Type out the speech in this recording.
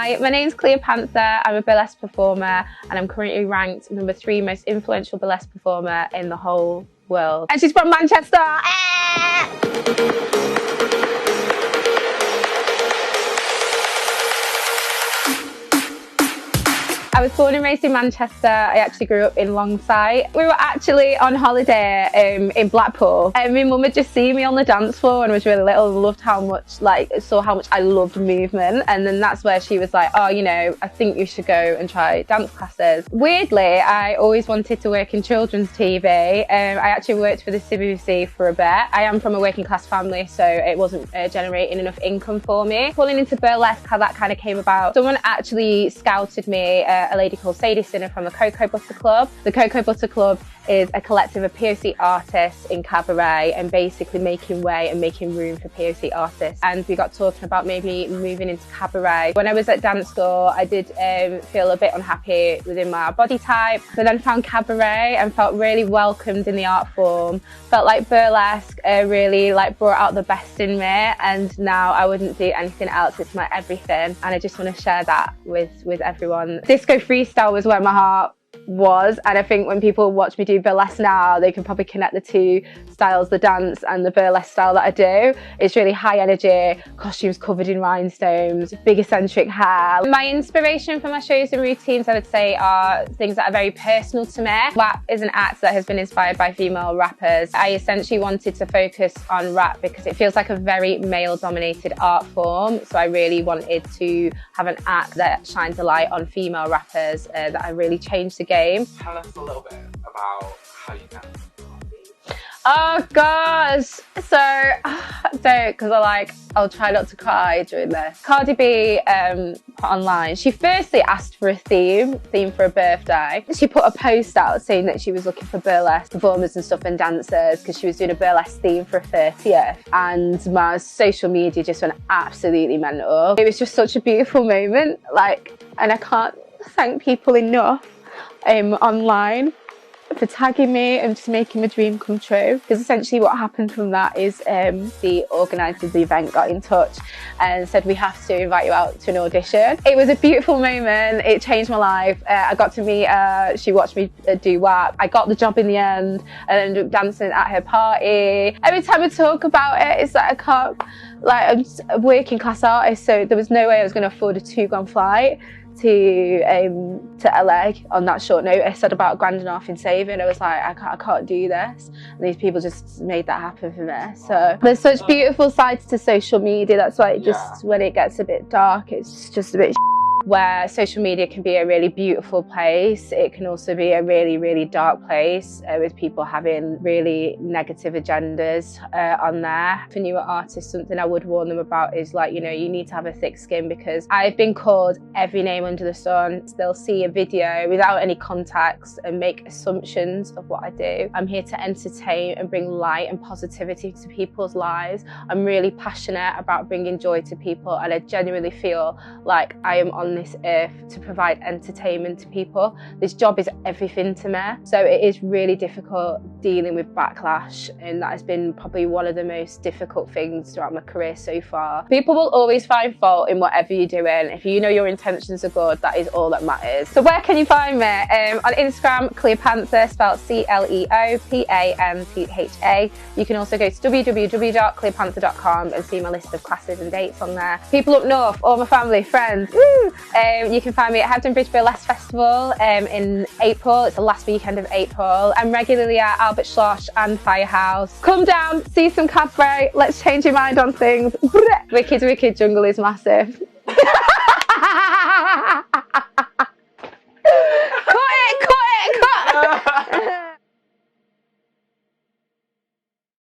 Hi, my name's Cleopantha. I'm a burlesque performer and I'm currently ranked #3 most influential burlesque performer in the whole world. And she's from Manchester. I was born and raised in Manchester. I actually grew up in Longsight. We were actually on holiday in Blackpool, and my mum had just seen me on the dance floor and was really little and loved how much, saw how much I loved movement. And then that's where she was like, oh, you know, I think you should go and try dance classes. Weirdly, I always wanted to work in children's TV. I actually worked for the CBBC for a bit. I am from a working class family, so it wasn't generating enough income for me. Falling into burlesque, how that kind of came about, someone actually scouted me, a lady called Sadie Sinner from the Cocoa Butter Club. The Cocoa Butter Club is a collective of POC artists in cabaret and basically making way and making room for POC artists. And we got talking about maybe moving into cabaret. When I was at dance school, I did feel a bit unhappy within my body type, but then found cabaret and felt really welcomed in the art form. Felt like burlesque really brought out the best in me, and now I wouldn't do anything else. It's my everything, and I just want to share that with everyone. Disco freestyle was where my heart was, and I think when people watch me do burlesque now, they can probably connect the two styles, the dance and the burlesque style that I do. It's really high energy, costumes covered in rhinestones, big eccentric hair. My inspiration for my shows and routines, I would say, are things that are very personal to me. Rap is an act that has been inspired by female rappers. I essentially wanted to focus on rap because it feels like a very male-dominated art form, so I really wanted to have an act that shines a light on female rappers that I really changed the game. Tell us a little bit about how you dance. Oh gosh, so don't, because I'll try not to cry during this. Cardi B put online, she firstly asked for a theme for a birthday. She put a post out saying that she was looking for burlesque performers and stuff and dancers because she was doing a burlesque theme for a 30th, and my social media just went absolutely mental. It was just such a beautiful moment, and I can't thank people enough online for tagging me and just making my dream come true. Because essentially what happened from that is the organisers of the event got in touch and said, we have to invite you out to an audition. It was a beautiful moment. It changed my life. I got to meet her. She watched me do WAP. I got the job in the end and ended up dancing at her party. Every time I talk about it, it's like I can't, I'm just a working class artist, so there was no way I was going to afford a £2 flight to LA on that short notice. I said about £1.5 in saving. I was like, I can't do this, and these people just made that happen for me. So there's such beautiful sides to social media. That's why when it gets a bit dark, it's just a bit where social media can be a really beautiful place, it can also be a really, really dark place with people having really negative agendas on there. For newer artists, something I would warn them about is you need to have a thick skin, because I've been called every name under the sun. They'll see a video without any context and make assumptions of what I do. I'm here to entertain and bring light and positivity to people's lives. I'm really passionate about bringing joy to people, and I genuinely feel like I am on this earth to provide entertainment to people. This job is everything to me, so it is really difficult dealing with backlash, and that has been probably one of the most difficult things throughout my career so far. People will always find fault in whatever you're doing. If you know your intentions are good, that is all that matters. So where can you find me? On Instagram, Cleopantha, spelled Cleopantha. You can also go to www.cleopantha.com and see my list of classes and dates on there. People up north, all my family, friends, woo! You can find me at Hebden Bridge Burlesque Festival in April. It's the last weekend of April. I'm regularly at Albert Schloss and Firehouse. Come down, see some cabaret, let's change your mind on things. Wicked, wicked jungle is massive.